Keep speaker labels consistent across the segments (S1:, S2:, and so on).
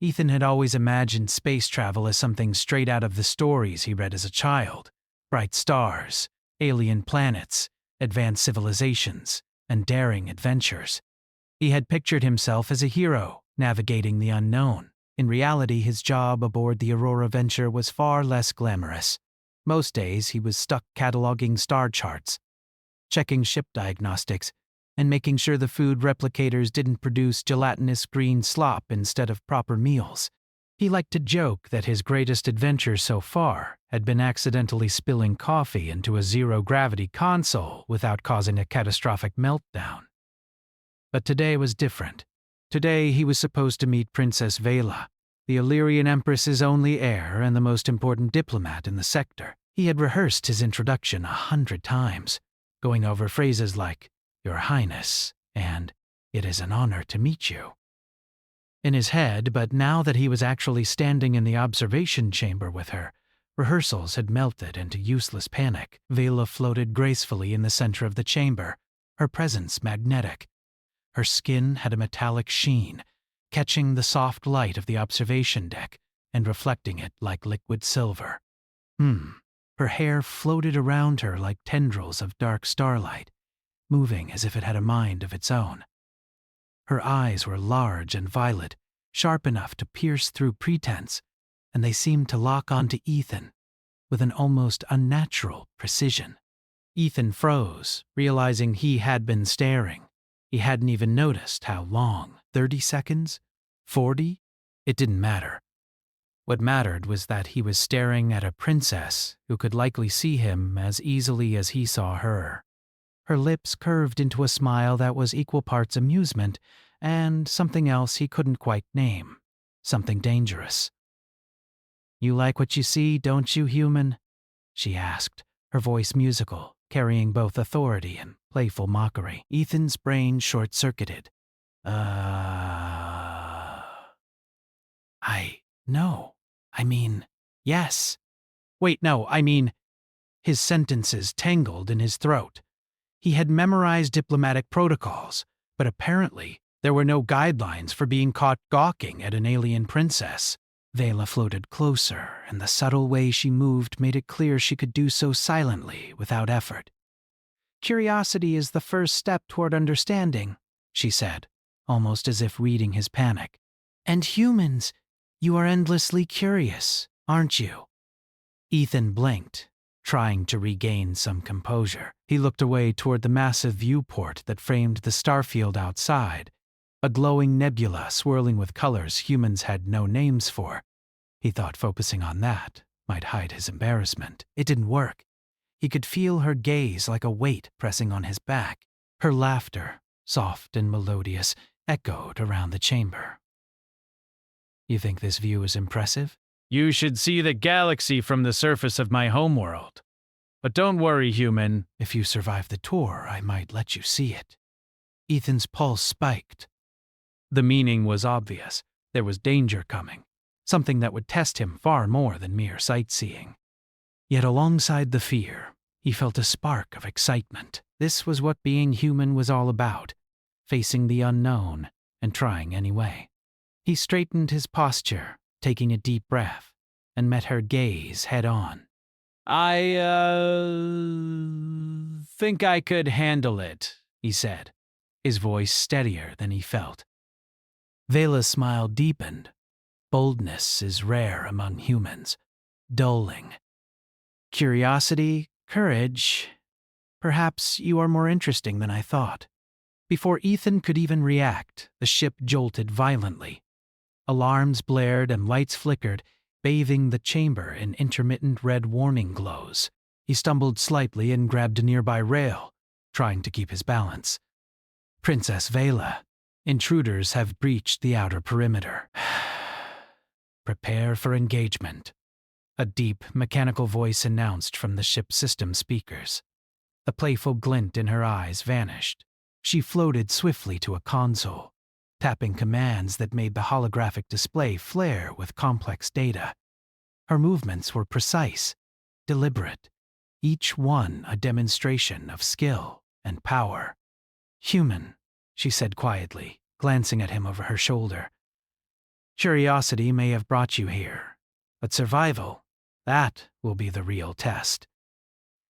S1: Ethan had always imagined space travel as something straight out of the stories he read as a child. Bright stars, alien planets, advanced civilizations, and daring adventures. He had pictured himself as a hero, navigating the unknown. In reality, his job aboard the Aurora Venture was far less glamorous. Most days, he was stuck cataloging star charts, checking ship diagnostics, and making sure the food replicators didn't produce gelatinous green slop instead of proper meals. He liked to joke that his greatest adventure so far had been accidentally spilling coffee into a zero-gravity console without causing a catastrophic meltdown. But today was different. Today he was supposed to meet Princess Vela, the Illyrian Empress's only heir and the most important diplomat in the sector. He had rehearsed his introduction 100 times, going over phrases like, "Your Highness," and "It is an honor to meet you." In his head, but now that he was actually standing in the observation chamber with her, rehearsals had melted into useless panic. Vela floated gracefully in the center of the chamber, her presence magnetic. Her skin had a metallic sheen, catching the soft light of the observation deck and reflecting it like liquid silver. Her hair floated around her like tendrils of dark starlight, moving as if it had a mind of its own. Her eyes were large and violet, sharp enough to pierce through pretense, and they seemed to lock onto Ethan with an almost unnatural precision. Ethan froze, realizing he had been staring. He hadn't even noticed how long. 30 seconds? 40? It didn't matter. What mattered was that he was staring at a princess who could likely see him as easily as he saw her. Her lips curved into a smile that was equal parts amusement and something else he couldn't quite name. Something dangerous. "You like what you see, don't you, human?" she asked, her voice musical, carrying both authority and playful mockery. Ethan's brain short-circuited. No. I mean, yes. Wait, no, I mean... His sentences tangled in his throat. He had memorized diplomatic protocols, but apparently there were no guidelines for being caught gawking at an alien princess. Vela floated closer, and the subtle way she moved made it clear she could do so silently, without effort. "Curiosity is the first step toward understanding," she said, almost as if reading his panic. "And humans, you are endlessly curious, aren't you?" Ethan blinked, trying to regain some composure. He looked away toward the massive viewport that framed the starfield outside, a glowing nebula swirling with colors humans had no names for. He thought focusing on that might hide his embarrassment. It didn't work. He could feel her gaze like a weight pressing on his back. Her laughter, soft and melodious, echoed around the chamber. "You think this view is impressive?" "You should see the galaxy from the surface of my homeworld. But don't worry, human. If you survive the tour, I might let you see it." Ethan's pulse spiked. The meaning was obvious. There was danger coming, something that would test him far more than mere sightseeing. Yet alongside the fear, he felt a spark of excitement. This was what being human was all about, facing the unknown and trying anyway. He straightened his posture, taking a deep breath, and met her gaze head-on. I think I could handle it," he said, his voice steadier than he felt. Vela's smile deepened. Boldness is rare among humans, dulling. "Curiosity, courage. Perhaps you are more interesting than I thought." Before Ethan could even react, the ship jolted violently. Alarms blared and lights flickered, bathing the chamber in intermittent red warning glows. He stumbled slightly and grabbed a nearby rail, trying to keep his balance. "Princess Vela, intruders have breached the outer perimeter. Prepare for engagement," a deep, mechanical voice announced from the ship's system speakers. The playful glint in her eyes vanished. She floated swiftly to a console, tapping commands that made the holographic display flare with complex data. Her movements were precise, deliberate, each one a demonstration of skill and power. "Human," she said quietly, glancing at him over her shoulder. Curiosity may have brought you here, but survival, that will be the real test.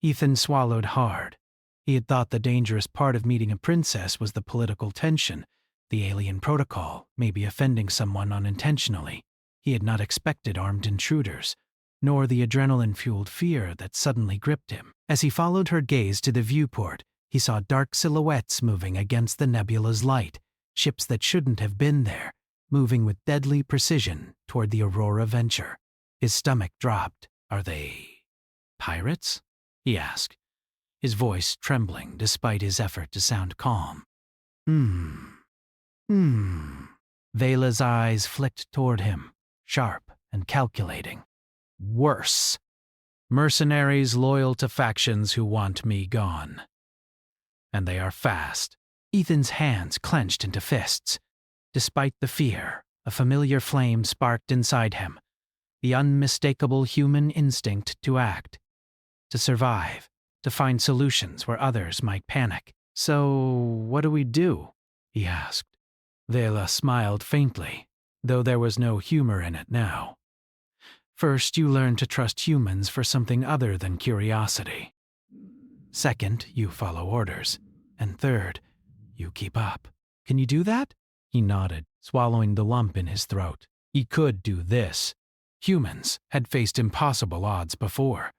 S1: Ethan swallowed hard. He had thought the dangerous part of meeting a princess was the political tension, the alien protocol, maybe offending someone unintentionally. He had not expected armed intruders, nor the adrenaline-fueled fear that suddenly gripped him. As he followed her gaze to the viewport, he saw dark silhouettes moving against the nebula's light, ships that shouldn't have been there, moving with deadly precision toward the Aurora Venture. His stomach dropped. Are they pirates? He asked, his voice trembling despite his effort to sound calm. Vela's eyes flicked toward him, sharp and calculating. Worse. Mercenaries loyal to factions who want me gone. And they are fast. Ethan's hands clenched into fists. Despite the fear, a familiar flame sparked inside him, the unmistakable human instinct to act, to survive, to find solutions where others might panic. So, what do we do? He asked. Vela smiled faintly, though there was no humor in it now. First, you learn to trust humans for something other than curiosity. Second, you follow orders. And third, you keep up. Can you do that? He nodded, swallowing the lump in his throat. He could do this. Humans had faced impossible odds before.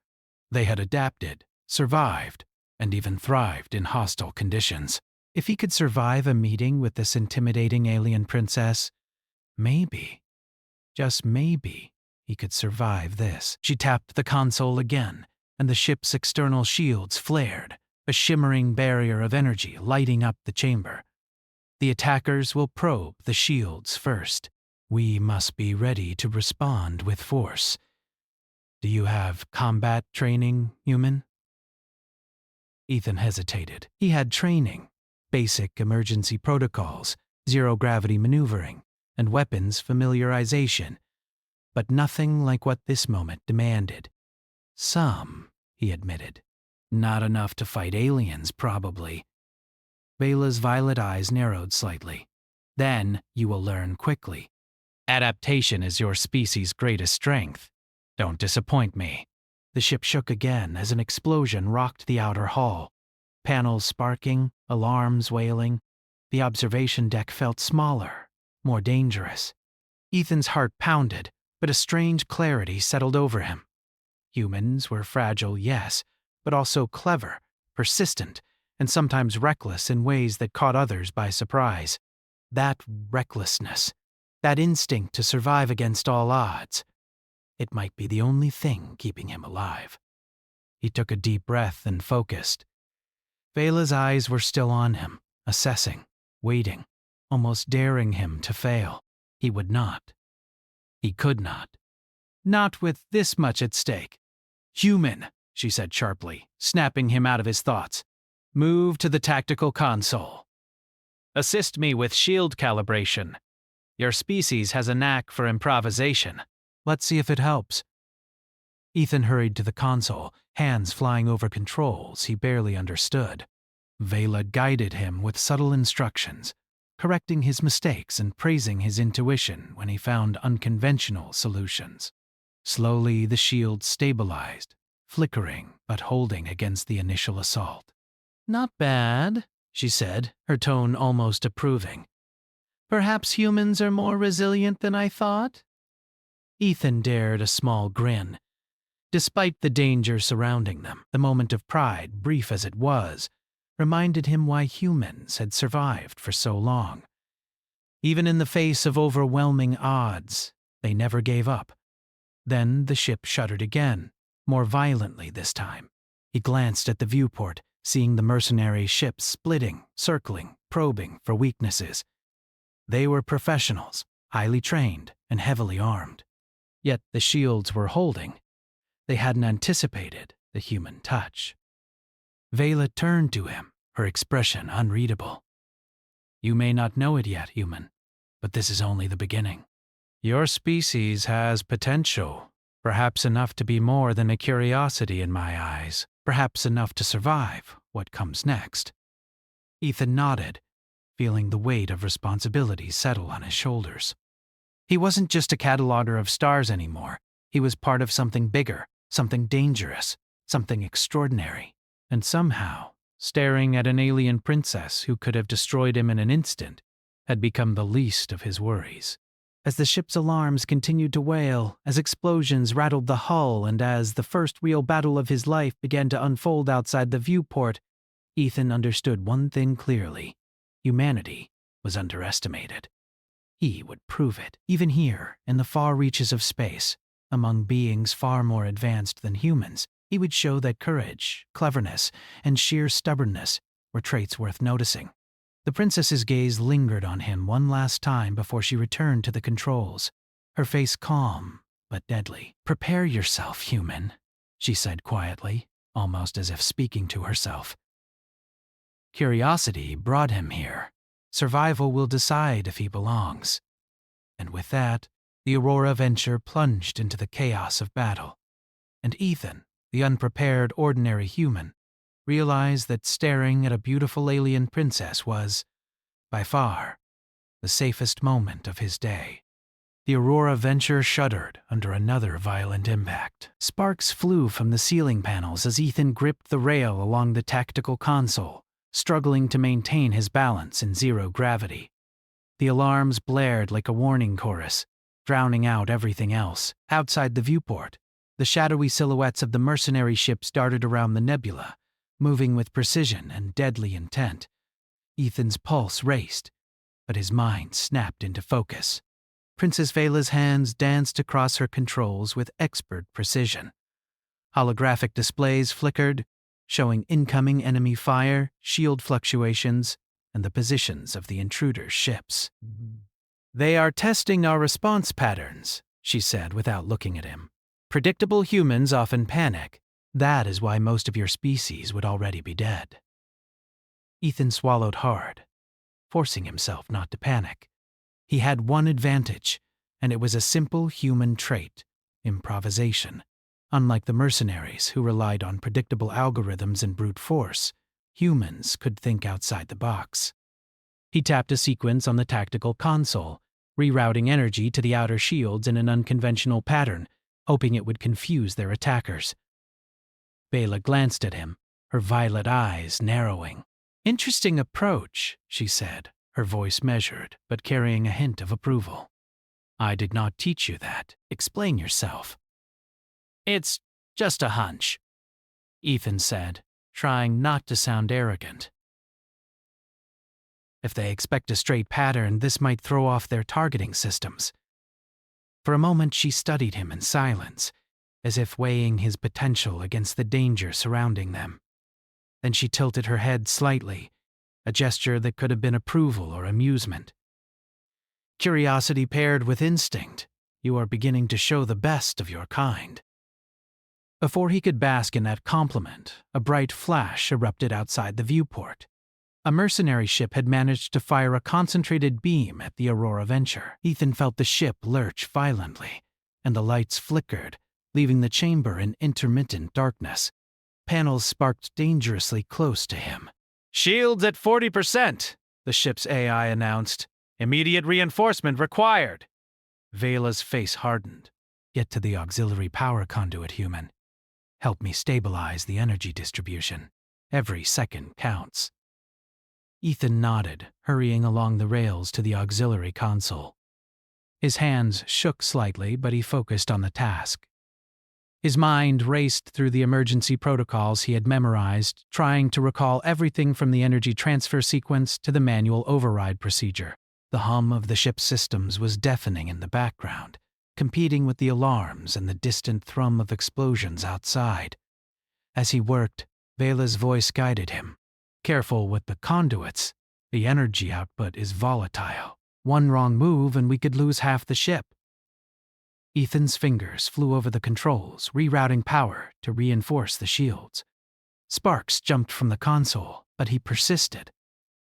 S1: They had adapted, survived, and even thrived in hostile conditions. If he could survive a meeting with this intimidating alien princess, maybe, just maybe, he could survive this. She tapped the console again, and the ship's external shields flared, a shimmering barrier of energy lighting up the chamber. The attackers will probe the shields first. We must be ready to respond with force. Do you have combat training, human? Ethan hesitated. He had training, basic emergency protocols, zero-gravity maneuvering, and weapons familiarization, but nothing like what this moment demanded. Some, he admitted. Not enough to fight aliens, probably. Vela's violet eyes narrowed slightly. Then you will learn quickly. Adaptation is your species' greatest strength. Don't disappoint me. The ship shook again as an explosion rocked the outer hull. Panels sparking, alarms wailing. The observation deck felt smaller, more dangerous. Ethan's heart pounded, but a strange clarity settled over him. Humans were fragile, yes, but also clever, persistent, and sometimes reckless in ways that caught others by surprise. That recklessness, that instinct to survive against all odds, it might be the only thing keeping him alive. He took a deep breath and focused. Vela's eyes were still on him, assessing, waiting, almost daring him to fail. He would not. He could not. Not with this much at stake. Human, she said sharply, snapping him out of his thoughts. Move to the tactical console. Assist me with shield calibration. Your species has a knack for improvisation. Let's see if it helps. Ethan hurried to the console, hands flying over controls he barely understood. Vela guided him with subtle instructions, correcting his mistakes and praising his intuition when he found unconventional solutions. Slowly, the shield stabilized, flickering but holding against the initial assault. Not bad, she said, her tone almost approving. Perhaps humans are more resilient than I thought? Ethan dared a small grin. Despite the danger surrounding them, the moment of pride, brief as it was, reminded him why humans had survived for so long. Even in the face of overwhelming odds, they never gave up. Then the ship shuddered again, more violently this time. He glanced at the viewport, seeing the mercenary ships splitting, circling, probing for weaknesses. They were professionals, highly trained and heavily armed. Yet the shields were holding. They hadn't anticipated the human touch. Vela turned to him, her expression unreadable. You may not know it yet, human, but this is only the beginning. Your species has potential, perhaps enough to be more than a curiosity in my eyes, perhaps enough to survive what comes next. Ethan nodded, feeling the weight of responsibility settle on his shoulders. He wasn't just a cataloger of stars anymore. He was part of something bigger, something dangerous, something extraordinary. And somehow, staring at an alien princess who could have destroyed him in an instant had become the least of his worries. As the ship's alarms continued to wail, as explosions rattled the hull, and as the first real battle of his life began to unfold outside the viewport, Ethan understood one thing clearly. Humanity was underestimated. He would prove it, even here, in the far reaches of space, among beings far more advanced than humans. He would show that courage, cleverness, and sheer stubbornness were traits worth noticing. The princess's gaze lingered on him one last time before she returned to the controls, her face calm but deadly. "Prepare yourself, human," she said quietly, almost as if speaking to herself. Curiosity brought him here. Survival will decide if he belongs. And with that, the Aurora venture plunged into the chaos of battle. And Ethan, the unprepared, ordinary human, realized that staring at a beautiful alien princess was, by far, the safest moment of his day. The Aurora venture shuddered under another violent impact. Sparks flew from the ceiling panels as Ethan gripped the rail along the tactical console, struggling to maintain his balance in zero gravity. The alarms blared like a warning chorus, drowning out everything else. Outside the viewport, the shadowy silhouettes of the mercenary ships darted around the nebula, moving with precision and deadly intent. Ethan's pulse raced, but his mind snapped into focus. Princess Vela's hands danced across her controls with expert precision. Holographic displays flickered, showing incoming enemy fire, shield fluctuations, and the positions of the intruders' ships. "They are testing our response patterns," she said without looking at him. "Predictable humans often panic. That is why most of your species would already be dead." Ethan swallowed hard, forcing himself not to panic. He had one advantage, and it was a simple human trait: improvisation. Unlike the mercenaries who relied on predictable algorithms and brute force, humans could think outside the box. He tapped a sequence on the tactical console, rerouting energy to the outer shields in an unconventional pattern, hoping it would confuse their attackers. Vela glanced at him, her violet eyes narrowing. "Interesting approach," she said, her voice measured, but carrying a hint of approval. "I did not teach you that. Explain yourself." "It's just a hunch," Ethan said, trying not to sound arrogant. If they expect a straight pattern, this might throw off their targeting systems. For a moment she studied him in silence, as if weighing his potential against the danger surrounding them. Then she tilted her head slightly, a gesture that could have been approval or amusement. "Curiosity paired with instinct. You are beginning to show the best of your kind." Before he could bask in that compliment, a bright flash erupted outside the viewport. A mercenary ship had managed to fire a concentrated beam at the Aurora venture. Ethan felt the ship lurch violently, and the lights flickered, leaving the chamber in intermittent darkness. Panels sparked dangerously close to him. "Shields at 40%, the ship's AI announced. "Immediate reinforcement required." Vela's face hardened. "Get to the auxiliary power conduit, human. Help me stabilize the energy distribution. Every second counts." Ethan nodded, hurrying along the rails to the auxiliary console. His hands shook slightly, but he focused on the task. His mind raced through the emergency protocols he had memorized, trying to recall everything from the energy transfer sequence to the manual override procedure. The hum of the ship's systems was deafening in the background, competing with the alarms and the distant thrum of explosions outside. As he worked, Vela's voice guided him. "Careful with the conduits. The energy output is volatile. One wrong move and we could lose half the ship." Ethan's fingers flew over the controls, rerouting power to reinforce the shields. Sparks jumped from the console, but he persisted,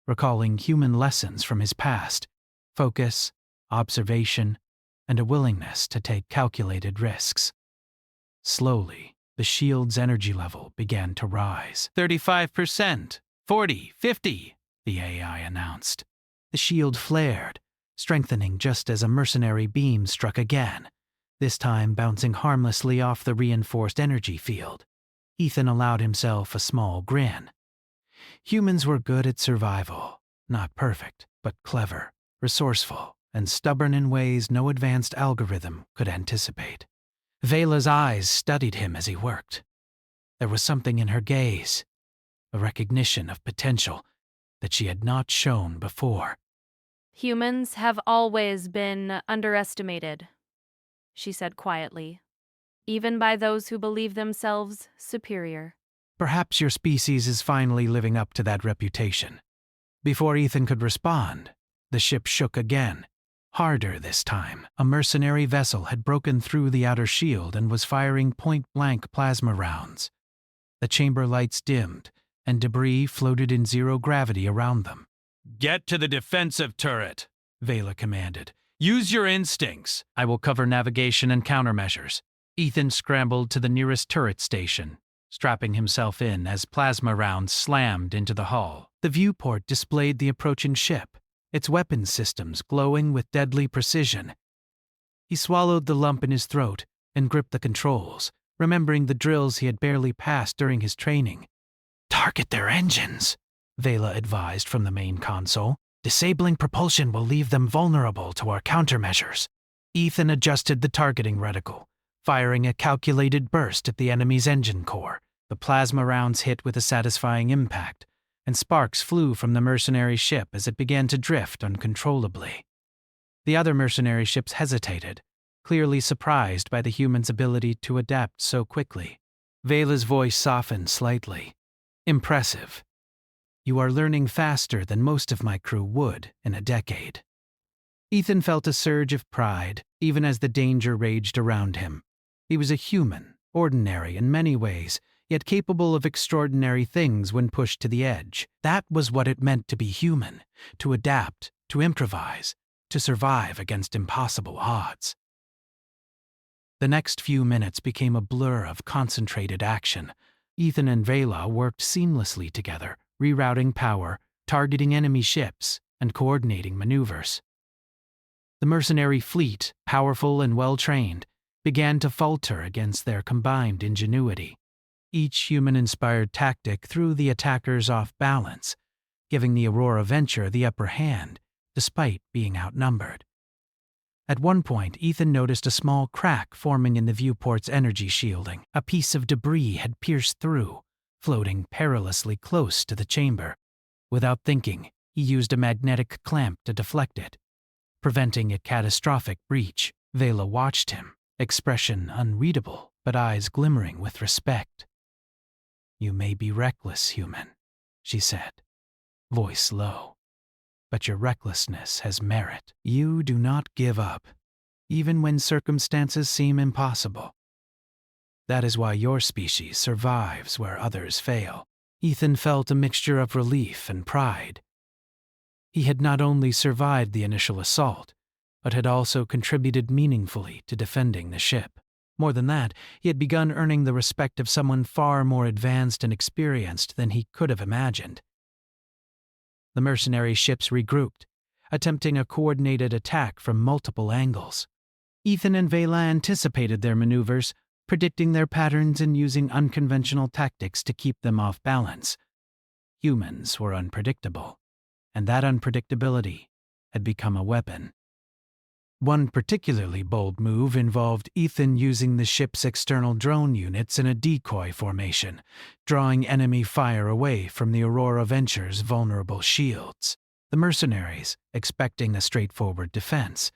S1: recalling human lessons from his past: focus, observation, and a willingness to take calculated risks. Slowly, the shield's energy level began to rise. 35%, 40, 50, the AI announced. The shield flared, strengthening just as a mercenary beam struck again, this time bouncing harmlessly off the reinforced energy field. Ethan allowed himself a small grin. Humans were good at survival, not perfect, but clever, resourceful, and stubborn in ways no advanced algorithm could anticipate. Vela's eyes studied him as he worked. There was something in her gaze, a recognition of potential that she had not shown before.
S2: Humans have always been underestimated, she said quietly, even by those who believe themselves superior.
S1: Perhaps your species is finally living up to that reputation. Before Ethan could respond, the ship shook again. Harder this time. A mercenary vessel had broken through the outer shield and was firing point-blank plasma rounds. The chamber lights dimmed, and debris floated in zero gravity around them. "Get to the defensive turret," Vela commanded. "Use your instincts. I will cover navigation and countermeasures." Ethan scrambled to the nearest turret station, strapping himself in as plasma rounds slammed into the hull. The viewport displayed the approaching ship, its weapons systems glowing with deadly precision. He swallowed the lump in his throat and gripped the controls, remembering the drills he had barely passed during his training. "Target their engines," Vela advised from the main console. "Disabling propulsion will leave them vulnerable to our countermeasures." Ethan adjusted the targeting reticle, firing a calculated burst at the enemy's engine core. The plasma rounds hit with a satisfying impact, and sparks flew from the mercenary ship as it began to drift uncontrollably. The other mercenary ships hesitated, clearly surprised by the humans' ability to adapt so quickly. Vela's voice softened slightly. "Impressive. You are learning faster than most of my crew would in a decade." Ethan felt a surge of pride, even as the danger raged around him. He was a human, ordinary in many ways, yet capable of extraordinary things when pushed to the edge. That was what it meant to be human, to adapt, to improvise, to survive against impossible odds. The next few minutes became a blur of concentrated action. Ethan and Vela worked seamlessly together, rerouting power, targeting enemy ships, and coordinating maneuvers. The mercenary fleet, powerful and well-trained, began to falter against their combined ingenuity. Each human-inspired tactic threw the attackers off balance, giving the Aurora Venture the upper hand, despite being outnumbered. At one point, Ethan noticed a small crack forming in the viewport's energy shielding. A piece of debris had pierced through, floating perilously close to the chamber. Without thinking, he used a magnetic clamp to deflect it, preventing a catastrophic breach. Vela watched him, expression unreadable, but eyes glimmering with respect. "You may be reckless, human," she said, voice low. "But your recklessness has merit. You do not give up, even when circumstances seem impossible. That is why your species survives where others fail." Ethan felt a mixture of relief and pride. He had not only survived the initial assault, but had also contributed meaningfully to defending the ship. More than that, he had begun earning the respect of someone far more advanced and experienced than he could have imagined. The mercenary ships regrouped, attempting a coordinated attack from multiple angles. Ethan and Vela anticipated their maneuvers, predicting their patterns and using unconventional tactics to keep them off balance. Humans were unpredictable, and that unpredictability had become a weapon. One particularly bold move involved Ethan using the ship's external drone units in a decoy formation, drawing enemy fire away from the Aurora Venture's vulnerable shields. The mercenaries, expecting a straightforward defense,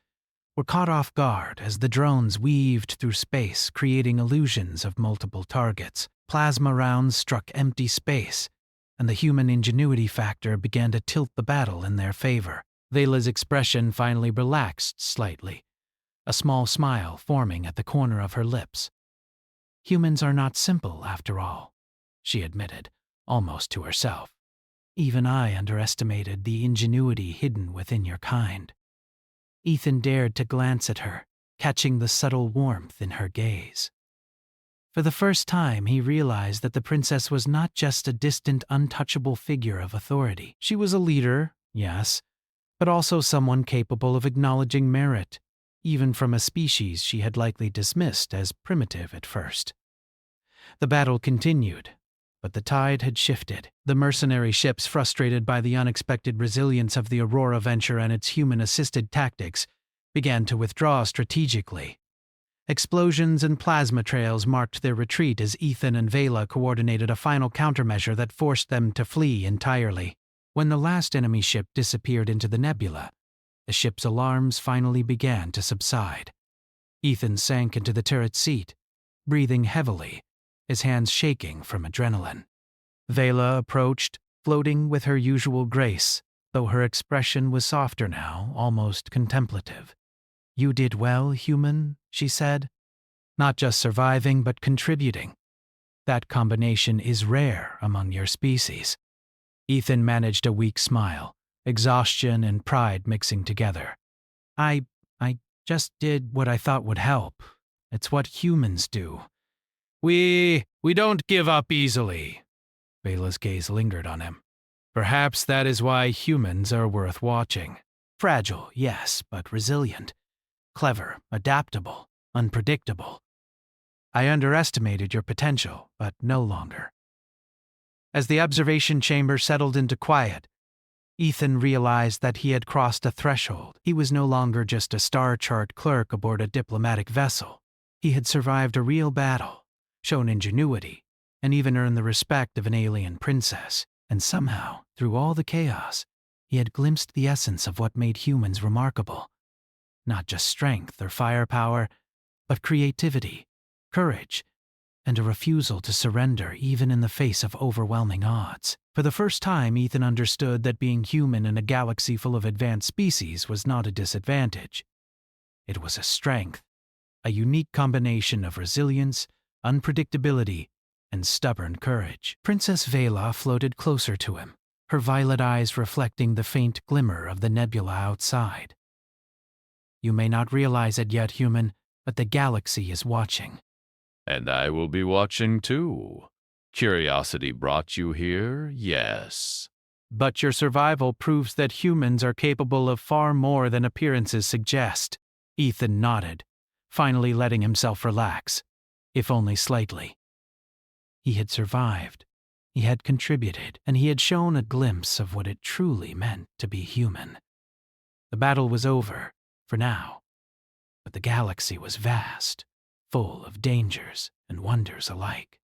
S1: were caught off guard as the drones weaved through space, creating illusions of multiple targets. Plasma rounds struck empty space, and the human ingenuity factor began to tilt the battle in their favor. Vela's expression finally relaxed slightly, a small smile forming at the corner of her lips. "Humans are not simple, after all," she admitted, almost to herself. "Even I underestimated the ingenuity hidden within your kind." Ethan dared to glance at her, catching the subtle warmth in her gaze. For the first time, he realized that the princess was not just a distant, untouchable figure of authority. She was a leader, yes, but also someone capable of acknowledging merit, even from a species she had likely dismissed as primitive at first. The battle continued, but the tide had shifted. The mercenary ships, frustrated by the unexpected resilience of the Aurora venture and its human-assisted tactics, began to withdraw strategically. Explosions and plasma trails marked their retreat as Ethan and Vela coordinated a final countermeasure that forced them to flee entirely. When the last enemy ship disappeared into the nebula, the ship's alarms finally began to subside. Ethan sank into the turret seat, breathing heavily, his hands shaking from adrenaline. Vela approached, floating with her usual grace, though her expression was softer now, almost contemplative. "You did well, human," she said. "Not just surviving, but contributing. That combination is rare among your species." Ethan managed a weak smile, exhaustion and pride mixing together. I just did what I thought would help. It's what humans do." We don't give up easily." Vela's gaze lingered on him. "Perhaps that is why humans are worth watching. Fragile, yes, but resilient. Clever, adaptable, unpredictable. I underestimated your potential, but no longer." As the observation chamber settled into quiet, Ethan realized that he had crossed a threshold. He was no longer just a star chart clerk aboard a diplomatic vessel. He had survived a real battle, shown ingenuity, and even earned the respect of an alien princess. And somehow, through all the chaos, he had glimpsed the essence of what made humans remarkable. Not just strength or firepower, but creativity, courage, and a refusal to surrender even in the face of overwhelming odds. For the first time, Ethan understood that being human in a galaxy full of advanced species was not a disadvantage. It was a strength, a unique combination of resilience, unpredictability, and stubborn courage. Princess Vela floated closer to him, her violet eyes reflecting the faint glimmer of the nebula outside. "You may not realize it yet, human, but the galaxy is watching."
S3: "And I will be watching too. Curiosity brought you here, yes."
S1: "But your survival proves that humans are capable of far more than appearances suggest." Ethan nodded, finally letting himself relax, if only slightly. He had survived, he had contributed, and he had shown a glimpse of what it truly meant to be human. The battle was over, for now, but the galaxy was vast, full of dangers and wonders alike.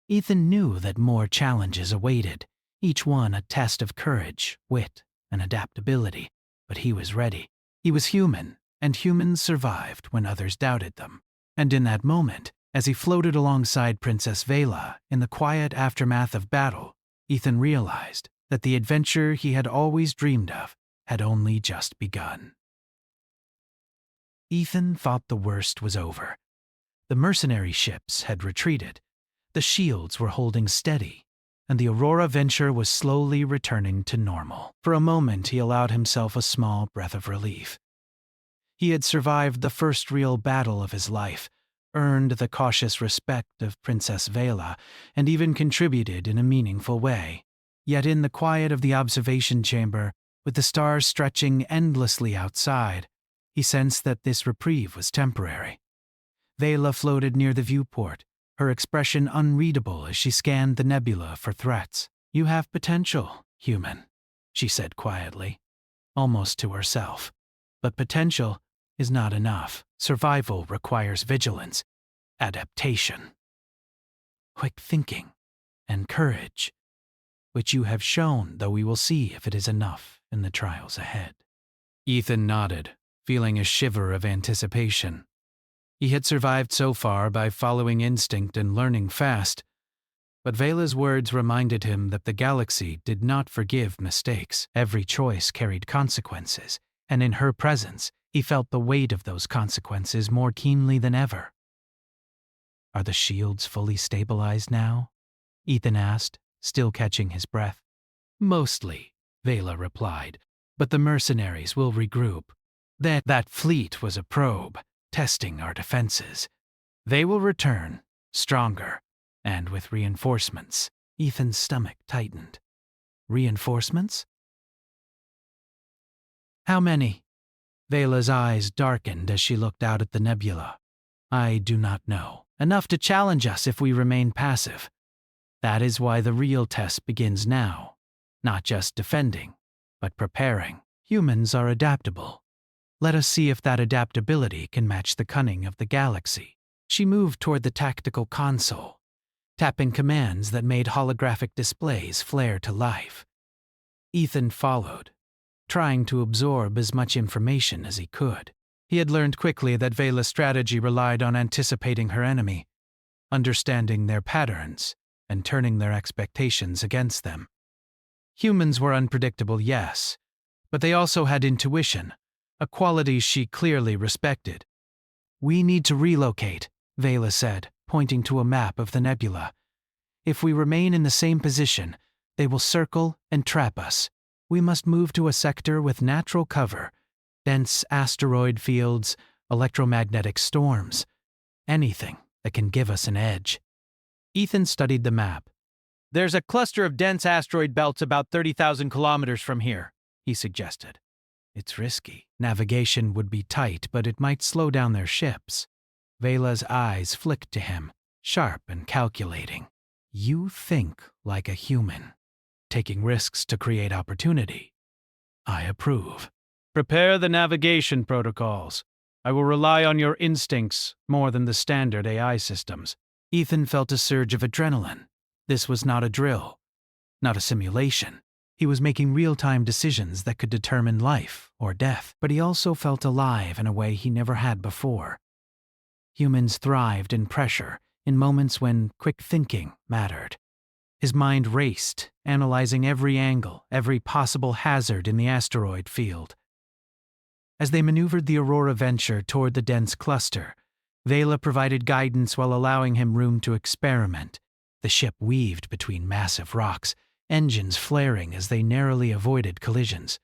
S1: Ethan knew that more challenges awaited, each one a test of courage, wit, and adaptability, but he was ready. He was human, and humans survived when others doubted them. And in that moment, as he floated alongside Princess Vela in the quiet aftermath of battle, Ethan realized that the adventure he had always dreamed of had only just begun. Ethan thought the worst was over. The mercenary ships had retreated, the shields were holding steady, and the Aurora venture was slowly returning to normal. For a moment, he allowed himself a small breath of relief. He had survived the first real battle of his life, earned the cautious respect of Princess Vela, and even contributed in a meaningful way. Yet in the quiet of the observation chamber, with the stars stretching endlessly outside, he sensed that this reprieve was temporary. Vela floated near the viewport, her expression unreadable as she scanned the nebula for threats. "You have potential, human," she said quietly, almost to herself. "But potential is not enough. Survival requires vigilance, adaptation, quick thinking, and courage, which you have shown, though we will see if it is enough in the trials ahead." Ethan nodded, feeling a shiver of anticipation. He had survived so far by following instinct and learning fast, but Vela's words reminded him that the galaxy did not forgive mistakes. Every choice carried consequences, and in her presence, he felt the weight of those consequences more keenly than ever. "Are the shields fully stabilized now?" Ethan asked, still catching his breath. "Mostly," Vela replied, "but the mercenaries will regroup. That fleet was a probe, testing our defenses. They will return, stronger, and with reinforcements." Ethan's stomach tightened. "Reinforcements?" How many? Vela's eyes darkened as she looked out at the nebula. I do not know. Enough to challenge us if we remain passive. That is why the real test begins now. Not just defending, but preparing. Humans are adaptable. Let us see if that adaptability can match the cunning of the galaxy. She moved toward the tactical console, tapping commands that made holographic displays flare to life. Ethan followed, trying to absorb as much information as he could. He had learned quickly that Vela's strategy relied on anticipating her enemy, understanding their patterns, and turning their expectations against them. Humans were unpredictable, yes, but they also had intuition, a quality she clearly respected. We need to relocate, Vela said, pointing to a map of the nebula. If we remain in the same position, they will circle and trap us. We must move to a sector with natural cover, dense asteroid fields, electromagnetic storms, anything that can give us an edge. Ethan studied the map. There's a cluster of dense asteroid belts about 30,000 kilometers from here, he suggested. It's risky. Navigation would be tight, but it might slow down their ships. Vela's eyes flicked to him, sharp and calculating. You think like a human, taking risks to create opportunity. I approve. Prepare the navigation protocols. I will rely on your instincts more than the standard AI systems. Ethan felt a surge of adrenaline. This was not a drill, not a simulation. He was making real-time decisions that could determine life or death, but he also felt alive in a way he never had before. Humans thrived in pressure, in moments when quick thinking mattered. His mind raced, analyzing every angle, every possible hazard in the asteroid field. As they maneuvered the Aurora Venture toward the dense cluster, Vela provided guidance while allowing him room to experiment. The ship weaved between massive rocks, engines flaring as they narrowly avoided collisions.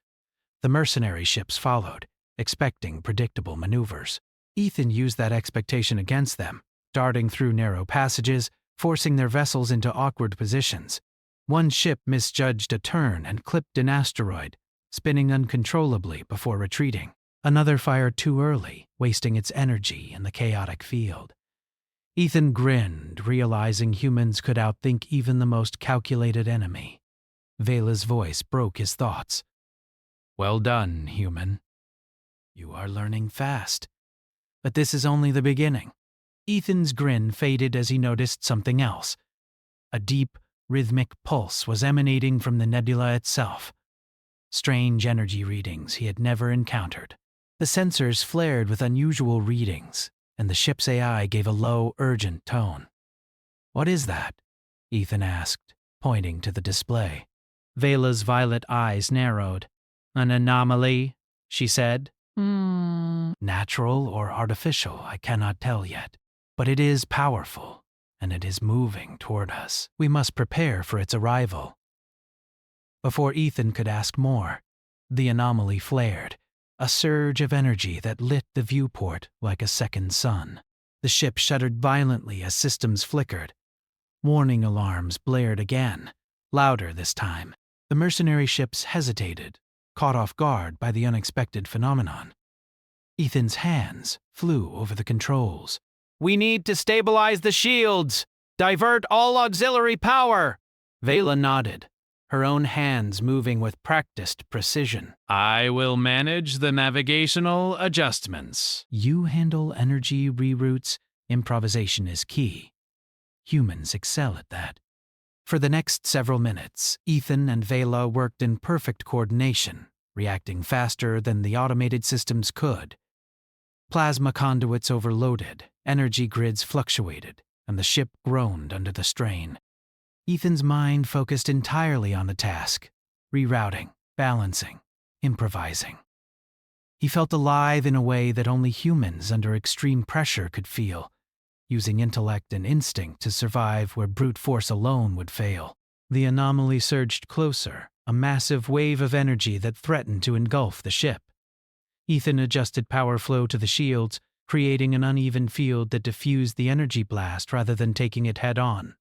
S1: The mercenary ships followed, expecting predictable maneuvers. Ethan used that expectation against them, darting through narrow passages, forcing their vessels into awkward positions. One ship misjudged a turn and clipped an asteroid, spinning uncontrollably before retreating. Another fired too early, wasting its energy in the chaotic field. Ethan grinned, realizing humans could outthink even the most calculated enemy. Vela's voice broke his thoughts. Well done, human. You are learning fast. But this is only the beginning. Ethan's grin faded as he noticed something else. A deep, rhythmic pulse was emanating from the nebula itself. Strange energy readings he had never encountered. The sensors flared with unusual readings, and the ship's AI gave a low, urgent tone. What is that? Ethan asked, pointing to the display. Vela's violet eyes narrowed. An anomaly, she said. Natural or artificial, I cannot tell yet. But it is powerful, and it is moving toward us. We must prepare for its arrival. Before Ethan could ask more, the anomaly flared, a surge of energy that lit the viewport like a second sun. The ship shuddered violently as systems flickered. Warning alarms blared again, louder this time. The mercenary ships hesitated, caught off guard by the unexpected phenomenon. Ethan's hands flew over the controls. We need to stabilize the shields! Divert all auxiliary power! Vela nodded, her own hands moving with practiced precision.
S3: I will manage the navigational adjustments.
S1: You handle energy reroutes. Improvisation is key. Humans excel at that. For the next several minutes, Ethan and Vela worked in perfect coordination, reacting faster than the automated systems could. Plasma conduits overloaded, energy grids fluctuated, and the ship groaned under the strain. Ethan's mind focused entirely on the task, rerouting, balancing, improvising. He felt alive in a way that only humans under extreme pressure could feel, using intellect and instinct to survive where brute force alone would fail. The anomaly surged closer, a massive wave of energy that threatened to engulf the ship. Ethan adjusted power flow to the shields, creating an uneven field that diffused the energy blast rather than taking it head-on.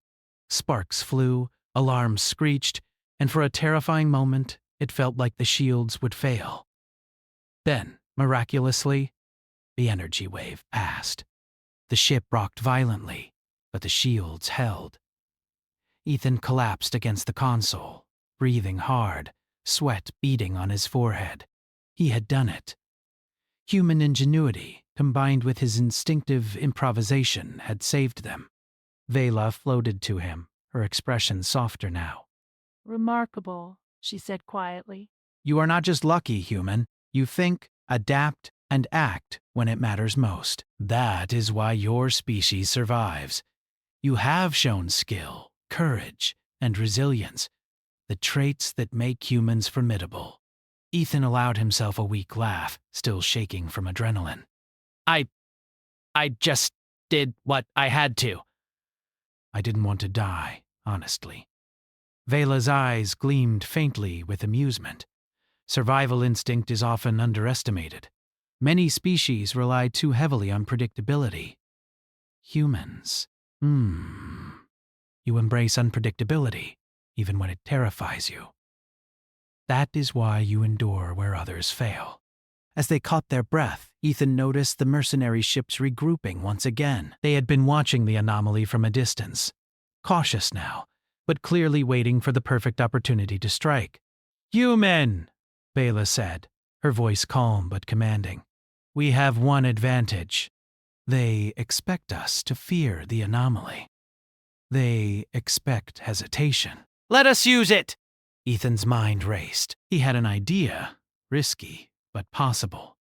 S1: Sparks flew, alarms screeched, and for a terrifying moment, it felt like the shields would fail. Then, miraculously, the energy wave passed. The ship rocked violently, but the shields held. Ethan collapsed against the console, breathing hard, sweat beading on his forehead. He had done it. Human ingenuity, combined with his instinctive improvisation, had saved them. Vela floated to him, her expression softer now.
S4: "Remarkable," she said quietly.
S1: You are not just lucky, human. You think, adapt, and act when it matters most. That is why your species survives. You have shown skill, courage, and resilience, the traits that make humans formidable. Ethan allowed himself a weak laugh, still shaking from adrenaline. I just did what I had to. I didn't want to die, honestly. Vela's eyes gleamed faintly with amusement. Survival instinct is often underestimated. Many species rely too heavily on predictability. Humans. You embrace unpredictability, even when it terrifies you. That is why you endure where others fail. As they caught their breath, Ethan noticed the mercenary ships regrouping once again. They had been watching the anomaly from a distance, cautious now, but clearly waiting for the perfect opportunity to strike. "Human!" Bela said, her voice calm but commanding. "We have one advantage. They expect us to fear the anomaly. They expect hesitation." "Let us use it!" Ethan's mind raced. He had an idea, risky, but possible.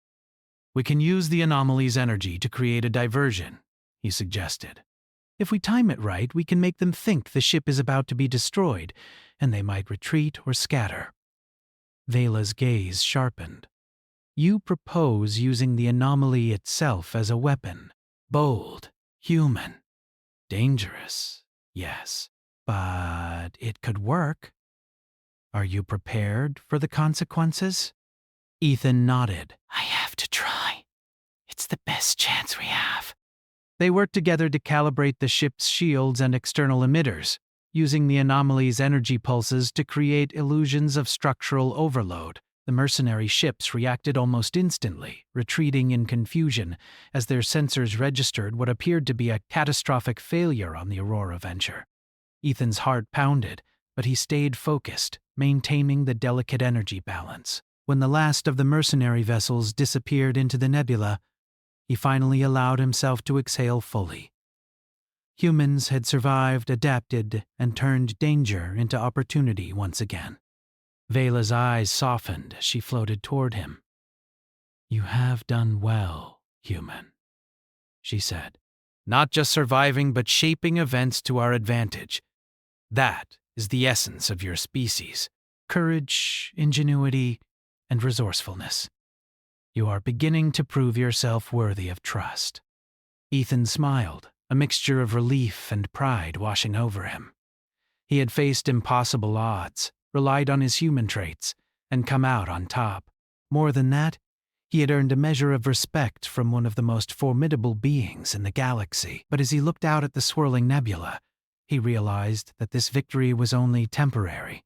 S1: "We can use the anomaly's energy to create a diversion," he suggested. "If we time it right, we can make them think the ship is about to be destroyed, and they might retreat or scatter." Vela's gaze sharpened. "You propose using the anomaly itself as a weapon. Bold, human, dangerous, yes, but it could work. Are you prepared for the consequences?" Ethan nodded. "I have to try. It's the best chance we have." They worked together to calibrate the ship's shields and external emitters, using the anomaly's energy pulses to create illusions of structural overload. The mercenary ships reacted almost instantly, retreating in confusion as their sensors registered what appeared to be a catastrophic failure on the Aurora venture. Ethan's heart pounded, but he stayed focused, maintaining the delicate energy balance. When the last of the mercenary vessels disappeared into the nebula, he finally allowed himself to exhale fully. Humans had survived, adapted, and turned danger into opportunity once again. Vela's eyes softened as she floated toward him. "You have done well, human," she said. "Not just surviving, but shaping events to our advantage. That is the essence of your species. Courage, ingenuity, and resourcefulness. You are beginning to prove yourself worthy of trust." Ethan smiled, a mixture of relief and pride washing over him. He had faced impossible odds, relied on his human traits, and come out on top. More than that, he had earned a measure of respect from one of the most formidable beings in the galaxy. But as he looked out at the swirling nebula, he realized that this victory was only temporary.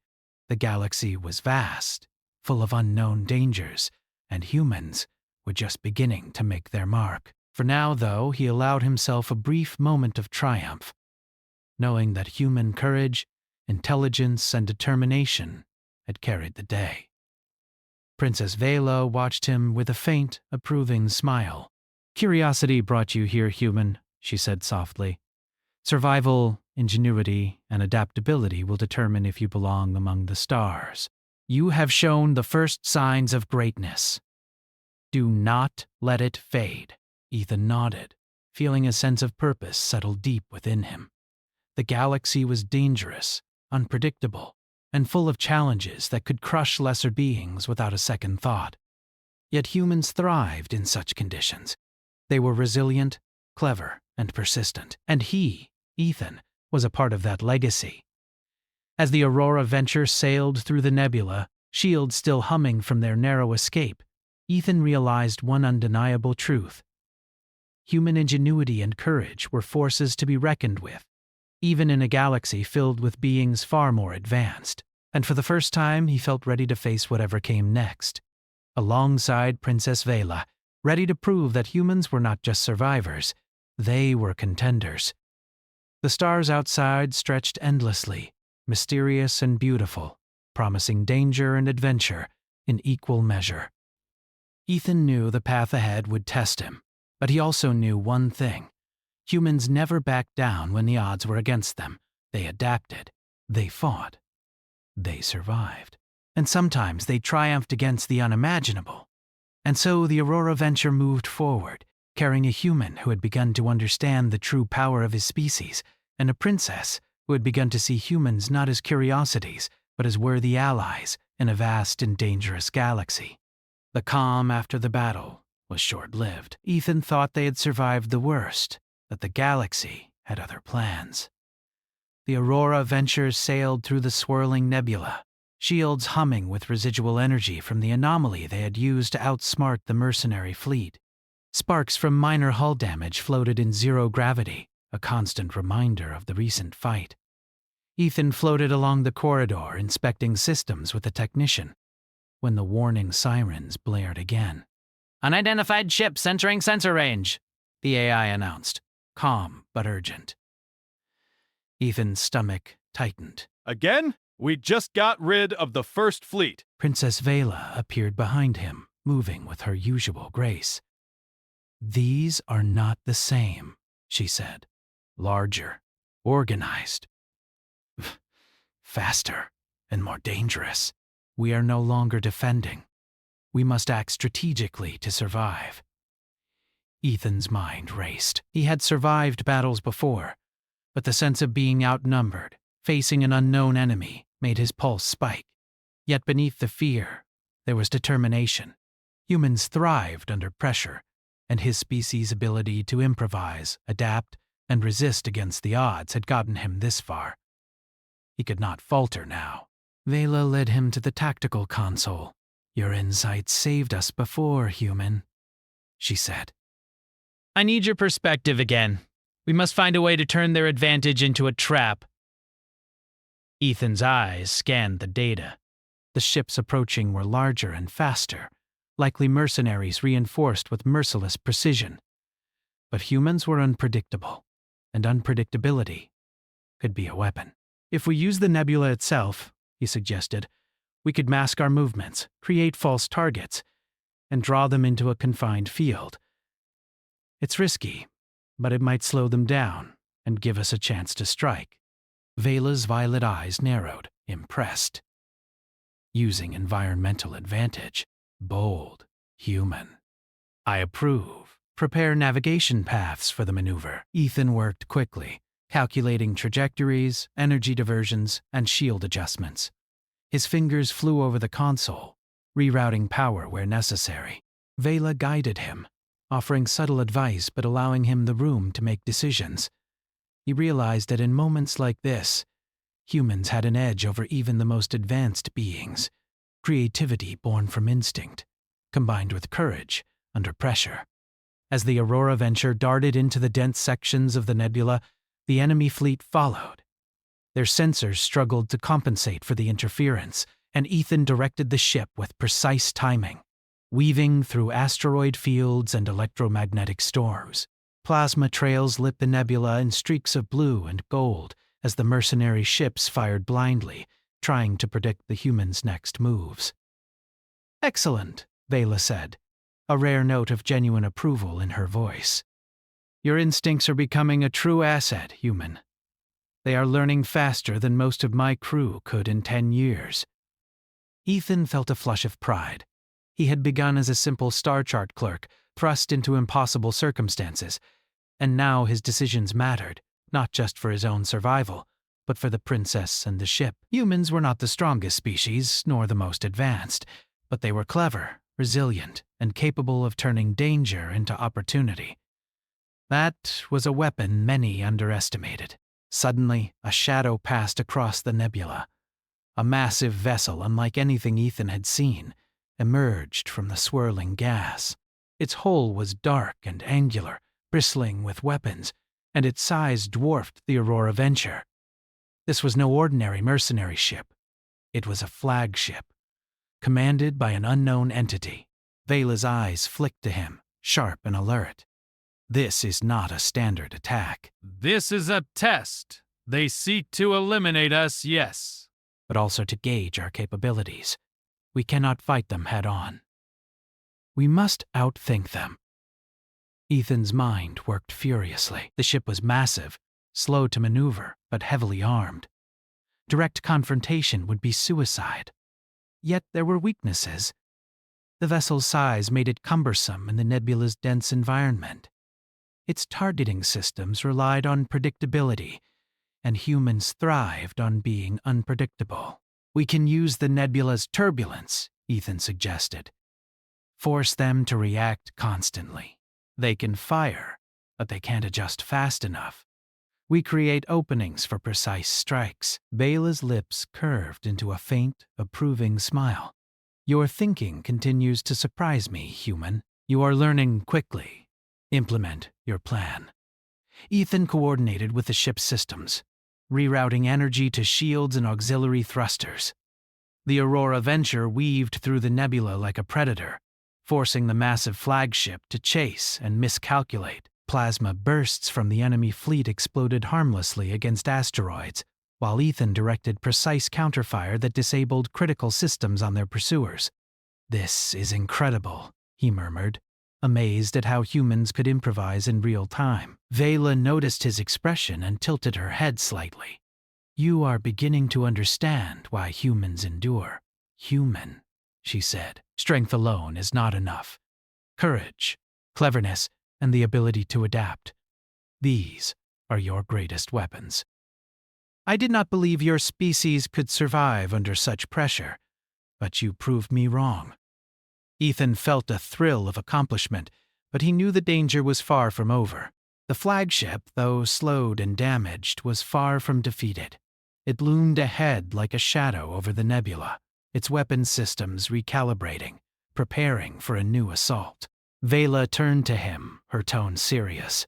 S1: The galaxy was vast, full of unknown dangers, and humans were just beginning to make their mark. For now, though, he allowed himself a brief moment of triumph, knowing that human courage, intelligence, and determination had carried the day. Princess Vela watched him with a faint, approving smile. "Curiosity brought you here, human," she said softly. "Survival, ingenuity, and adaptability will determine if you belong among the stars. You have shown the first signs of greatness. Do not let it fade." Ethan nodded, feeling a sense of purpose settle deep within him. The galaxy was dangerous, unpredictable, and full of challenges that could crush lesser beings without a second thought. Yet humans thrived in such conditions. They were resilient, clever, and persistent. And he, Ethan, was a part of that legacy. As the Aurora venture sailed through the nebula, shields still humming from their narrow escape, Ethan realized one undeniable truth. Human ingenuity and courage were forces to be reckoned with, even in a galaxy filled with beings far more advanced. And for the first time, he felt ready to face whatever came next. alongside Princess Vela, ready to prove that humans were not just survivors, they were contenders. The stars outside stretched endlessly, mysterious and beautiful, promising danger and adventure in equal measure. Ethan knew the path ahead would test him, but he also knew one thing. Humans never backed down when the odds were against them. They adapted. They fought. They survived. And sometimes they triumphed against the unimaginable. And so the Aurora venture moved forward, carrying a human who had begun to understand the true power of his species, and a princess who had begun to see humans not as curiosities, but as worthy allies in a vast and dangerous galaxy. The calm after the battle was short-lived. Ethan thought they had survived the worst, that the galaxy had other plans. The Aurora ventures sailed through the swirling nebula, shields humming with residual energy from the anomaly they had used to outsmart the mercenary fleet. Sparks from minor hull damage floated in zero gravity, a constant reminder of the recent fight. Ethan floated along the corridor, inspecting systems with a technician, when the warning sirens blared again. "Unidentified ships entering sensor range," the AI announced, calm but urgent. Ethan's stomach tightened.
S5: "Again? We just got rid of the first fleet."
S1: Princess Vela appeared behind him, moving with her usual grace. "These are not the same," she said. "Larger, organized, faster, and more dangerous. We are no longer defending. We must act strategically to survive." Ethan's mind raced. He had survived battles before, but the sense of being outnumbered, facing an unknown enemy, made his pulse spike. Yet beneath the fear, there was determination. Humans thrived under pressure, and his species' ability to improvise, adapt, and resist against the odds had gotten him this far. He could not falter now. Vela led him to the tactical console. "Your insights saved us before, human," she said. "I need your perspective again. We must find a way to turn their advantage into a trap." Ethan's eyes scanned the data. The ships approaching were larger and faster, likely mercenaries reinforced with merciless precision. But humans were unpredictable, and unpredictability could be a weapon. "If we use the nebula itself," he suggested, "we could mask our movements, create false targets, and draw them into a confined field. It's risky, but it might slow them down and give us a chance to strike." Vela's violet eyes narrowed, impressed. "Using environmental advantage. Bold. Human. I approve. Prepare navigation paths for the maneuver." Ethan worked quickly, calculating trajectories, energy diversions, and shield adjustments. His fingers flew over the console, rerouting power where necessary. Vela guided him, offering subtle advice but allowing him the room to make decisions. He realized that in moments like this, humans had an edge over even the most advanced beings. Creativity born from instinct, combined with courage under pressure. As the Aurora venture darted into the dense sections of the nebula, the enemy fleet followed. Their sensors struggled to compensate for the interference, and Ethan directed the ship with precise timing, weaving through asteroid fields and electromagnetic storms. Plasma trails lit the nebula in streaks of blue and gold as the mercenary ships fired blindly, trying to predict the humans' next moves. "Excellent," Vela said, a rare note of genuine approval in her voice. "Your instincts are becoming a true asset, human. They are learning faster than most of my crew could in 10 years. Ethan felt a flush of pride. He had begun as a simple star chart clerk, thrust into impossible circumstances, and now his decisions mattered, not just for his own survival, but for the princess and the ship. Humans were not the strongest species, nor the most advanced, but they were clever, resilient, and capable of turning danger into opportunity. That was a weapon many underestimated. Suddenly, a shadow passed across the nebula. A massive vessel unlike anything Ethan had seen emerged from the swirling gas. Its hull was dark and angular, bristling with weapons, and its size dwarfed the Aurora venture. This was no ordinary mercenary ship. It was a flagship. commanded by an unknown entity. Vela's eyes flicked to him, sharp and alert. This is not a standard attack.
S5: This is a test. They seek to eliminate us, yes.
S1: But also to gauge our capabilities. We cannot fight them head-on. We must outthink them. Ethan's mind worked furiously. The ship was massive, slow to maneuver, but heavily armed. Direct confrontation would be suicide. Yet there were weaknesses. The vessel's size made it cumbersome in the nebula's dense environment. Its targeting systems relied on predictability, and humans thrived on being unpredictable. We can use the nebula's turbulence, Ethan suggested. Force them to react constantly. They can fire, but they can't adjust fast enough. We create openings for precise strikes. Bela's lips curved into a faint, approving smile. Your thinking continues to surprise me, human. You are learning quickly. Implement your plan. Ethan coordinated with the ship's systems, rerouting energy to shields and auxiliary thrusters. The Aurora Venture weaved through the nebula like a predator, forcing the massive flagship to chase and miscalculate. Plasma bursts from the enemy fleet exploded harmlessly against asteroids, while Ethan directed precise counterfire that disabled critical systems on their pursuers. "This is incredible," he murmured, amazed at how humans could improvise in real time. Vela noticed his expression and tilted her head slightly. "You are beginning to understand why humans endure." "Human," she said. "Strength alone is not enough. Courage, cleverness, and the ability to adapt. These are your greatest weapons. I did not believe your species could survive under such pressure, but you proved me wrong." Ethan felt a thrill of accomplishment, but he knew the danger was far from over. The flagship, though slowed and damaged, was far from defeated. It loomed ahead like a shadow over the nebula, its weapon systems recalibrating, preparing for a new assault. Vela turned to him, her tone serious.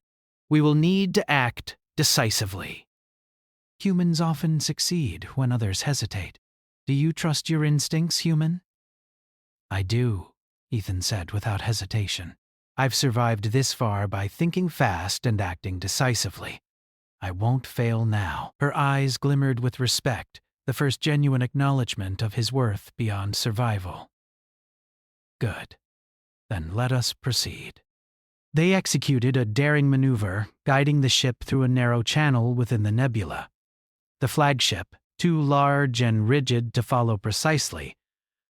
S1: "We will need to act decisively." Humans often succeed when others hesitate. Do you trust your instincts, human? "I do," Ethan said without hesitation. "I've survived this far by thinking fast and acting decisively. I won't fail now." Her eyes glimmered with respect, the first genuine acknowledgement of his worth beyond survival. "Good. Then let us proceed." They executed a daring maneuver, guiding the ship through a narrow channel within the nebula. The flagship, too large and rigid to follow precisely,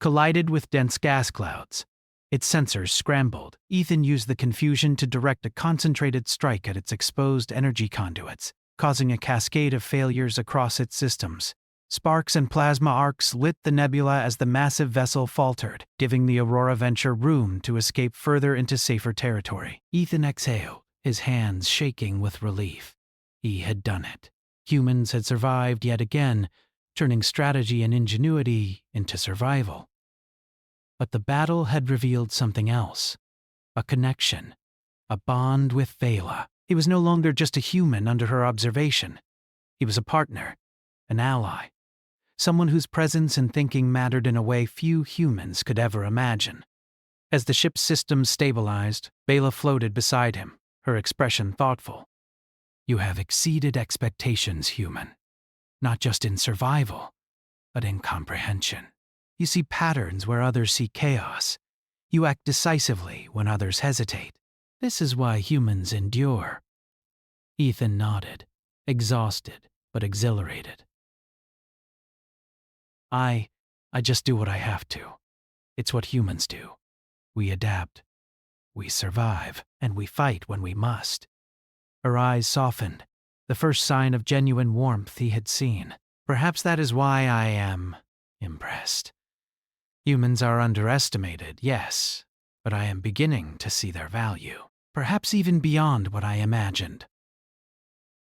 S1: collided with dense gas clouds. Its sensors scrambled. Ethan used the confusion to direct a concentrated strike at its exposed energy conduits, causing a cascade of failures across its systems. Sparks and plasma arcs lit the nebula as the massive vessel faltered, giving the Aurora Venture room to escape further into safer territory. Ethan exhaled, his hands shaking with relief. He had done it. Humans had survived yet again, turning strategy and ingenuity into survival. But the battle had revealed something else. A connection. A bond with Vela. He was no longer just a human under her observation. He was a partner, an ally. Someone whose presence and thinking mattered in a way few humans could ever imagine. As the ship's systems stabilized, Vela floated beside him, her expression thoughtful. "You have exceeded expectations, human. Not just in survival, but in comprehension. You see patterns where others see chaos. You act decisively when others hesitate. This is why humans endure." Ethan nodded, exhausted but exhilarated. I just do what I have to. It's what humans do. We adapt. We survive, and we fight when we must. Her eyes softened, the first sign of genuine warmth he had seen. Perhaps that is why I am impressed. Humans are underestimated, yes, but I am beginning to see their value, perhaps even beyond what I imagined.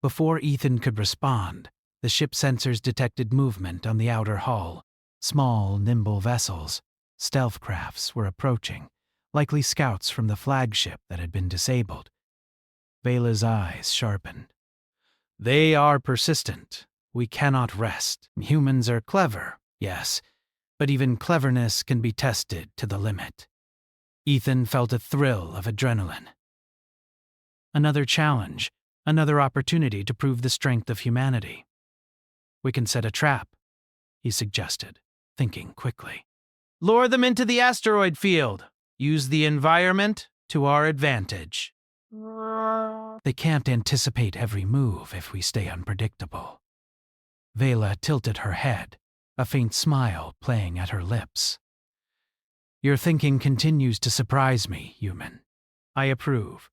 S1: Before Ethan could respond, the ship sensors detected movement on the outer hull. Small, nimble vessels, stealth crafts, were approaching, likely scouts from the flagship that had been disabled. Vela's eyes sharpened. "They are persistent. We cannot rest. Humans are clever, yes, But even cleverness can be tested to the limit. Ethan felt a thrill of adrenaline. Another challenge, another opportunity to prove the strength of humanity. We can set a trap, he suggested, thinking quickly. Lure them into the asteroid field. Use the environment to our advantage. They can't anticipate every move if we stay unpredictable. Vela tilted her head, a faint smile playing at her lips. Your thinking continues to surprise me, human. I approve.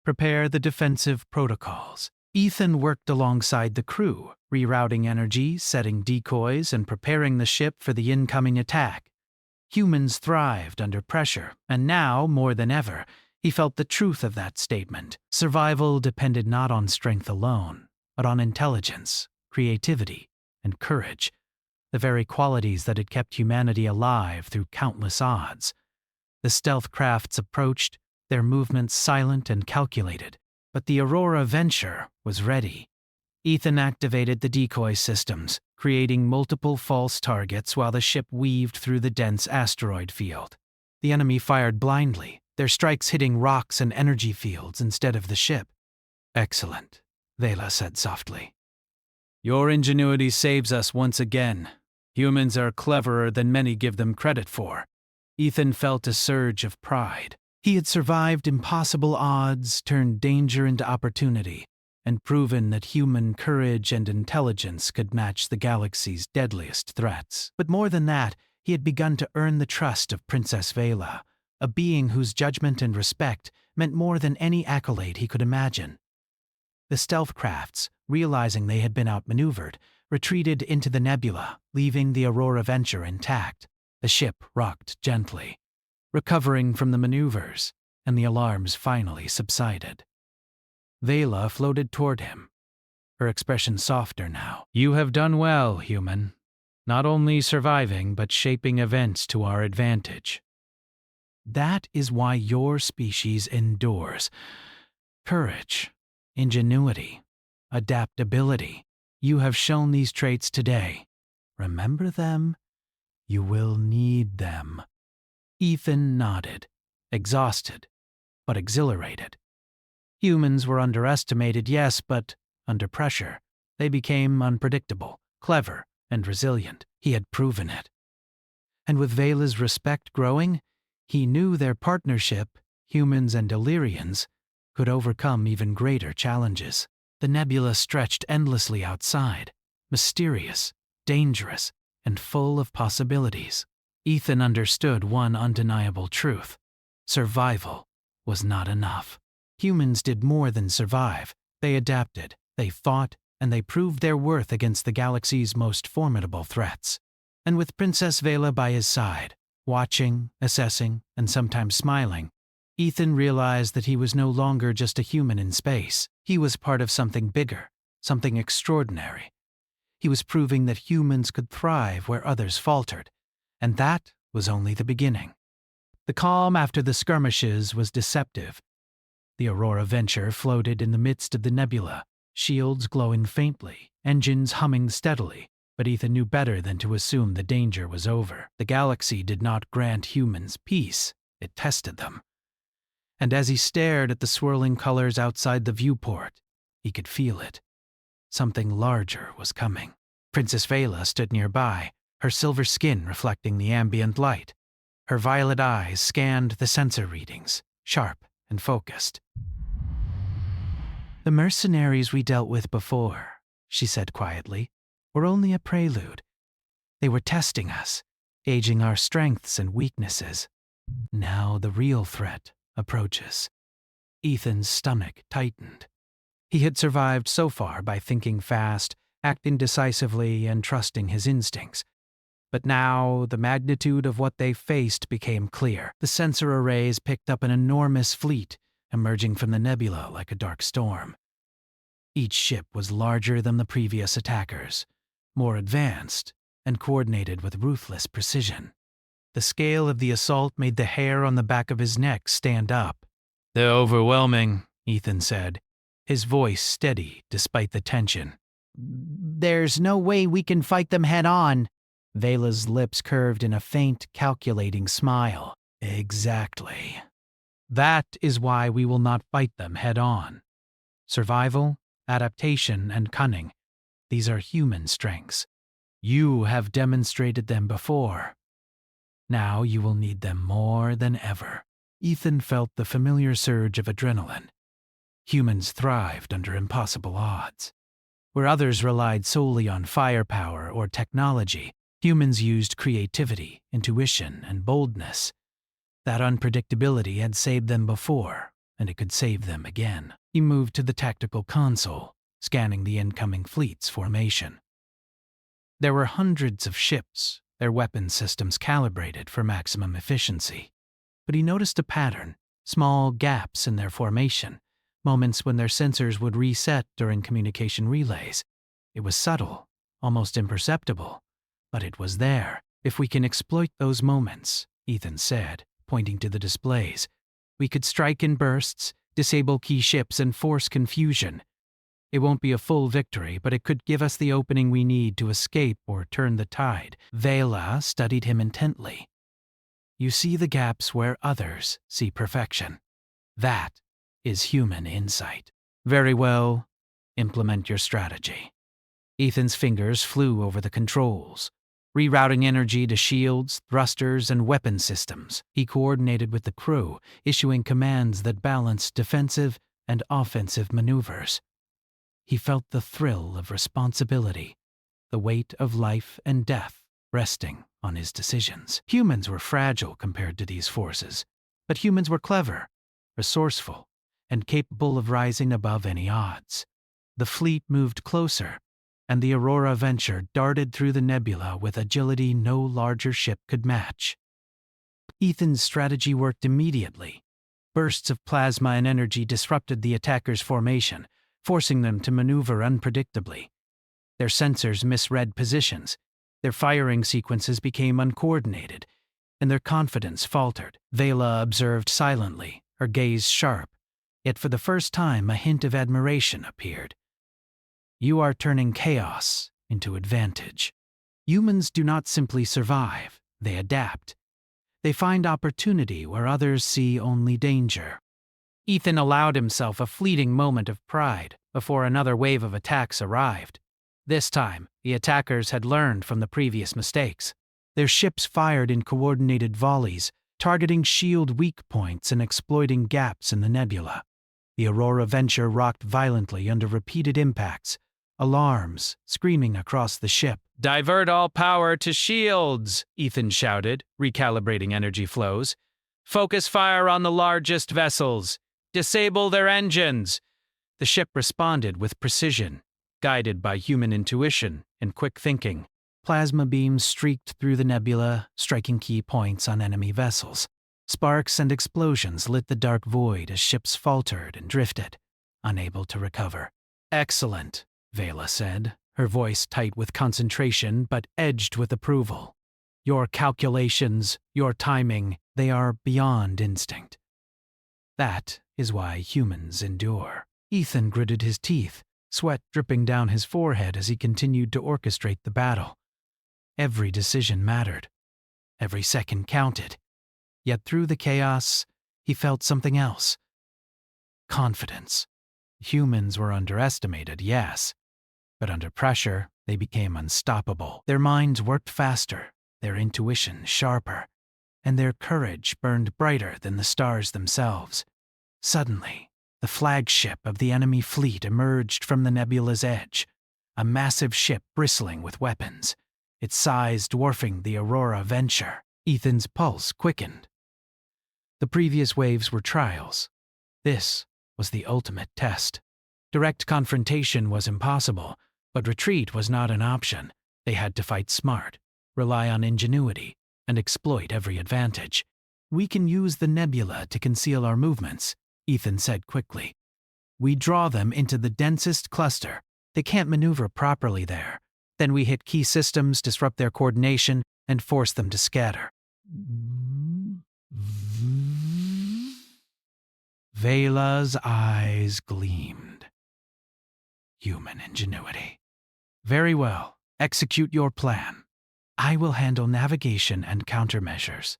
S1: Prepare the defensive protocols. Ethan worked alongside the crew, rerouting energy, setting decoys, and preparing the ship for the incoming attack. Humans thrived under pressure, and now, more than ever, he felt the truth of that statement. Survival depended not on strength alone, but on intelligence, creativity, and courage, the very qualities that had kept humanity alive through countless odds. The stealth crafts approached, their movements silent and calculated, but the Aurora Venture was ready. Ethan activated the decoy systems, creating multiple false targets while the ship weaved through the dense asteroid field. The enemy fired blindly, their strikes hitting rocks and energy fields instead of the ship. Excellent, Vela said softly. Your ingenuity saves us once again. Humans are cleverer than many give them credit for. Ethan felt a surge of pride. He had survived impossible odds, turned danger into opportunity, and proven that human courage and intelligence could match the galaxy's deadliest threats. But more than that, he had begun to earn the trust of Princess Vela, a being whose judgment and respect meant more than any accolade he could imagine. The stealth crafts, realizing they had been outmaneuvered, retreated into the nebula, leaving the Aurora Venture intact. The ship rocked gently, recovering from the maneuvers, and the alarms finally subsided. Vela floated toward him, her expression softer now. You have done well, human. Not only surviving, but shaping events to our advantage. That is why your species endures. Courage, ingenuity, adaptability. You have shown these traits today. Remember them? You will need them. Ethan nodded, exhausted, but exhilarated. Humans were underestimated, yes, but under pressure, they became unpredictable, clever, and resilient. He had proven it. And with Vela's respect growing, he knew their partnership, humans and Illyrians, could overcome even greater challenges. The nebula stretched endlessly outside, mysterious, dangerous, and full of possibilities. Ethan understood one undeniable truth. Survival was not enough. Humans did more than survive. They adapted, they fought, and they proved their worth against the galaxy's most formidable threats. And with Princess Vela by his side, watching, assessing, and sometimes smiling, Ethan realized that he was no longer just a human in space. He was part of something bigger, something extraordinary. He was proving that humans could thrive where others faltered, and that was only the beginning. The calm after the skirmishes was deceptive. The Aurora Venture floated in the midst of the nebula, shields glowing faintly, engines humming steadily, but Ethan knew better than to assume the danger was over. The galaxy did not grant humans peace, it tested them. And as he stared at the swirling colors outside the viewport, he could feel it. Something larger was coming. Princess Vela stood nearby, her silver skin reflecting the ambient light. Her violet eyes scanned the sensor readings, sharp and focused. The mercenaries we dealt with before, she said quietly, were only a prelude. They were testing us, gauging our strengths and weaknesses. Now the real threat approaches. Ethan's stomach tightened. He had survived so far by thinking fast, acting decisively, and trusting his instincts. But now the magnitude of what they faced became clear. The sensor arrays picked up an enormous fleet, emerging from the nebula like a dark storm. Each ship was larger than the previous attackers, more advanced, and coordinated with ruthless precision. The scale of the assault made the hair on the back of his neck stand up. They're overwhelming, Ethan said, his voice steady despite the tension. There's no way we can fight them head on, Vela's lips curved in a faint, calculating smile. Exactly. That is why we will not fight them head-on. Survival, adaptation, and cunning. These are human strengths. You have demonstrated them before. Now you will need them more than ever. Ethan felt the familiar surge of adrenaline. Humans thrived under impossible odds. Where others relied solely on firepower or technology, humans used creativity, intuition, and boldness. That unpredictability had saved them before, and it could save them again. He moved to the tactical console, scanning the incoming fleet's formation. There were hundreds of ships, their weapon systems calibrated for maximum efficiency. But he noticed a pattern, small gaps in their formation, moments when their sensors would reset during communication relays. It was subtle, almost imperceptible, but it was there. If we can exploit those moments, Ethan said, pointing to the displays, we could strike in bursts, disable key ships, and force confusion. It won't be a full victory, but it could give us the opening we need to escape or turn the tide. Vela studied him intently. You see the gaps where others see perfection. That is human insight. Very well. Implement your strategy. Ethan's fingers flew over the controls, rerouting energy to shields, thrusters, and weapon systems. He coordinated with the crew, issuing commands that balanced defensive and offensive maneuvers. He felt the thrill of responsibility, the weight of life and death resting on his decisions. Humans were fragile compared to these forces, but humans were clever, resourceful, and capable of rising above any odds. The fleet moved closer, and the Aurora Venture darted through the nebula with agility no larger ship could match. Ethan's strategy worked immediately. Bursts of plasma and energy disrupted the attackers' formation, forcing them to maneuver unpredictably. Their sensors misread positions, their firing sequences became uncoordinated, and their confidence faltered. Vela observed silently, her gaze sharp, yet for the first time a hint of admiration appeared. You are turning chaos into advantage. Humans do not simply survive, they adapt. They find opportunity where others see only danger. Ethan allowed himself a fleeting moment of pride before another wave of attacks arrived. This time, the attackers had learned from the previous mistakes. Their ships fired in coordinated volleys, targeting shield weak points and exploiting gaps in the nebula. The Aurora Venture rocked violently under repeated impacts, alarms screaming across the ship.
S5: Divert all power to shields, Ethan shouted, recalibrating energy flows. Focus fire on the largest vessels. Disable their engines. The ship responded with precision, guided by human intuition and quick thinking.
S1: Plasma beams streaked through the nebula, striking key points on enemy vessels. Sparks and explosions lit the dark void as ships faltered and drifted, unable to recover. Excellent, Vela said, her voice tight with concentration but edged with approval. Your calculations, your timing, they are beyond instinct. That is why humans endure. Ethan gritted his teeth, sweat dripping down his forehead as he continued to orchestrate the battle. Every decision mattered. Every second counted. Yet through the chaos, he felt something else. Confidence. Humans were underestimated, yes, but under pressure, they became unstoppable. Their minds worked faster, their intuition sharper, and their courage burned brighter than the stars themselves. Suddenly, the flagship of the enemy fleet emerged from the nebula's edge, a massive ship bristling with weapons, its size dwarfing the Aurora Venture. Ethan's pulse quickened. The previous waves were trials. This was the ultimate test. Direct confrontation was impossible, but retreat was not an option. They had to fight smart, rely on ingenuity, and exploit every advantage. We can use the nebula to conceal our movements, Ethan said quickly. We draw them into the densest cluster. They can't maneuver properly there. Then we hit key systems, disrupt their coordination, and force them to scatter. Vela's eyes gleamed. Human ingenuity. Very well. Execute your plan. I will handle navigation and countermeasures.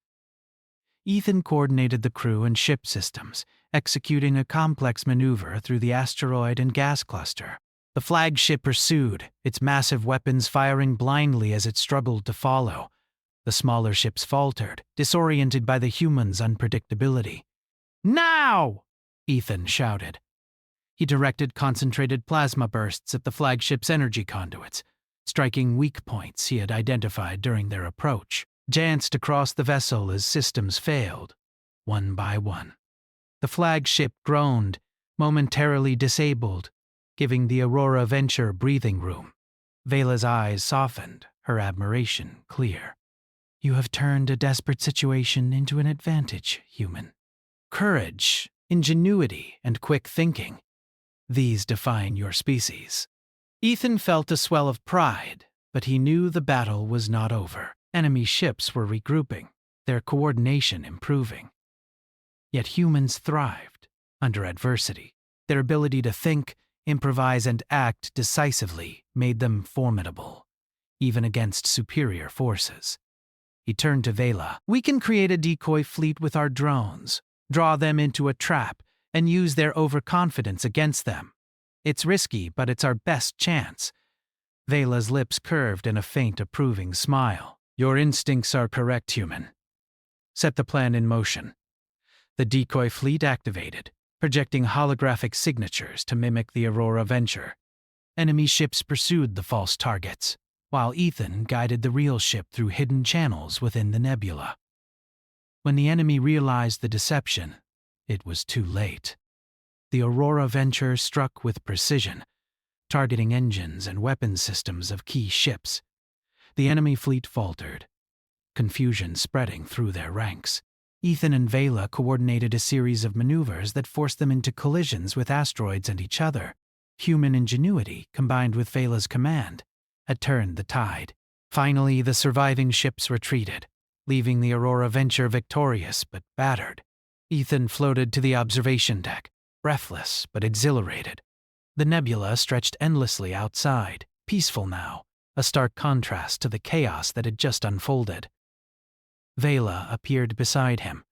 S1: Ethan coordinated the crew and ship systems, executing a complex maneuver through the asteroid and gas cluster. The flagship pursued, its massive weapons firing blindly as it struggled to follow. The smaller ships faltered, disoriented by the humans' unpredictability. Now! Ethan shouted. He directed concentrated plasma bursts at the flagship's energy conduits, striking weak points he had identified during their approach. Danced across the vessel as systems failed, one by one. The flagship groaned, momentarily disabled, giving the Aurora Venture breathing room. Vela's eyes softened, her admiration clear. You have turned a desperate situation into an advantage, human. Courage, ingenuity, and quick thinking. These define your species. Ethan felt a swell of pride, but he knew the battle was not over. Enemy ships were regrouping, their coordination improving. Yet humans thrived under adversity. Their ability to think, improvise, and act decisively made them formidable, even against superior forces. He turned to Vela. We can create a decoy fleet with our drones, draw them into a trap, and use their overconfidence against them. It's risky, but it's our best chance. Vela's lips curved in a faint approving smile. Your instincts are correct, human. Set the plan in motion. The decoy fleet activated, projecting holographic signatures to mimic the Aurora Venture. Enemy ships pursued the false targets, while Ethan guided the real ship through hidden channels within the nebula. When the enemy realized the deception, it was too late. The Aurora Venture struck with precision, targeting engines and weapons systems of key ships. The enemy fleet faltered, confusion spreading through their ranks. Ethan and Vela coordinated a series of maneuvers that forced them into collisions with asteroids and each other. Human ingenuity, combined with Vela's command, had turned the tide. Finally, the surviving ships retreated, leaving the Aurora Venture victorious but battered. Ethan floated to the observation deck, breathless but exhilarated. The nebula stretched endlessly outside, peaceful now, a stark contrast to the chaos that had just unfolded. Vela appeared beside him,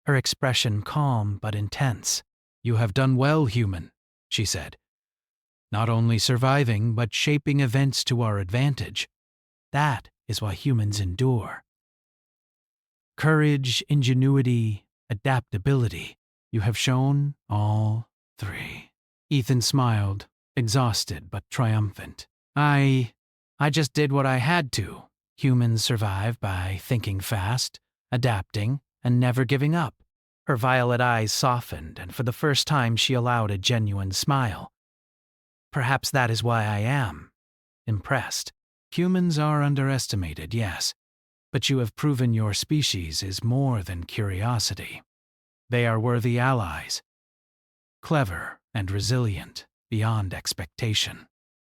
S1: her expression calm but intense. You have done well, human, she said. Not only surviving, but shaping events to our advantage. That is why humans endure. Courage, ingenuity, adaptability. You have shown all three. Ethan smiled, exhausted but triumphant. I just did what I had to. Humans survive by thinking fast, adapting, and never giving up. Her violet eyes softened, and for the first time she allowed a genuine smile. Perhaps that is why I am impressed. Humans are underestimated, yes, but you have proven your species is more than curiosity. They are worthy allies, clever and resilient beyond expectation.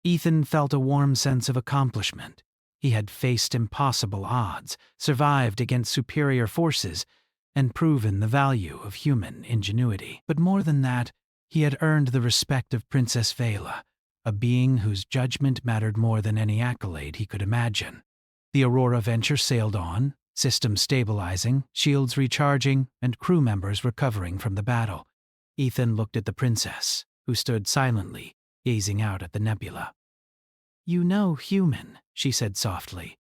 S1: Ethan felt a warm sense of accomplishment. He had faced impossible odds, survived against superior forces, and proven the value of human ingenuity. But more than that, he had earned the respect of Princess Vela, a being whose judgment mattered more than any accolade he could imagine. The Aurora Venture sailed on, systems stabilizing, shields recharging, and crew members recovering from the battle. Ethan looked at the princess, who stood silently, gazing out at the nebula. You know, human, she said softly.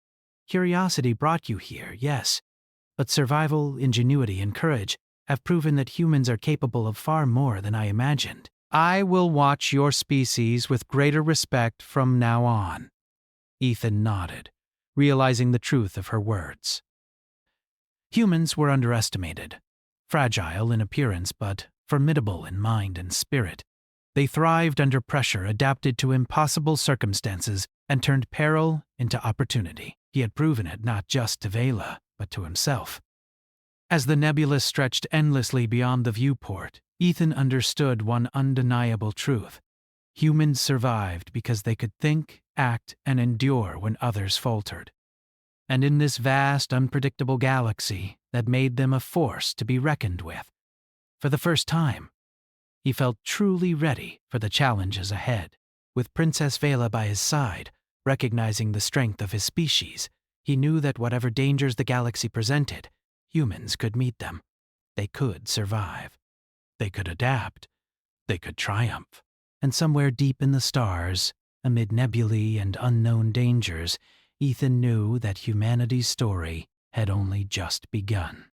S1: Curiosity brought you here, yes, but survival, ingenuity, and courage have proven that humans are capable of far more than I imagined. I will watch your species with greater respect from now on. Ethan nodded, realizing the truth of her words. Humans were underestimated, fragile in appearance but formidable in mind and spirit. They thrived under pressure, adapted to impossible circumstances, and turned peril into opportunity. He had proven it not just to Vela, but to himself. As the nebula stretched endlessly beyond the viewport, Ethan understood one undeniable truth. Humans survived because they could think, act, and endure when others faltered. And in this vast, unpredictable galaxy, that made them a force to be reckoned with. For the first time, he felt truly ready for the challenges ahead. With Princess Vela by his side, recognizing the strength of his species, He knew that whatever dangers the galaxy presented, humans could meet them. They could survive. They could adapt. They could triumph. And somewhere deep in the stars, amid nebulae and unknown dangers, Ethan knew that humanity's story had only just begun.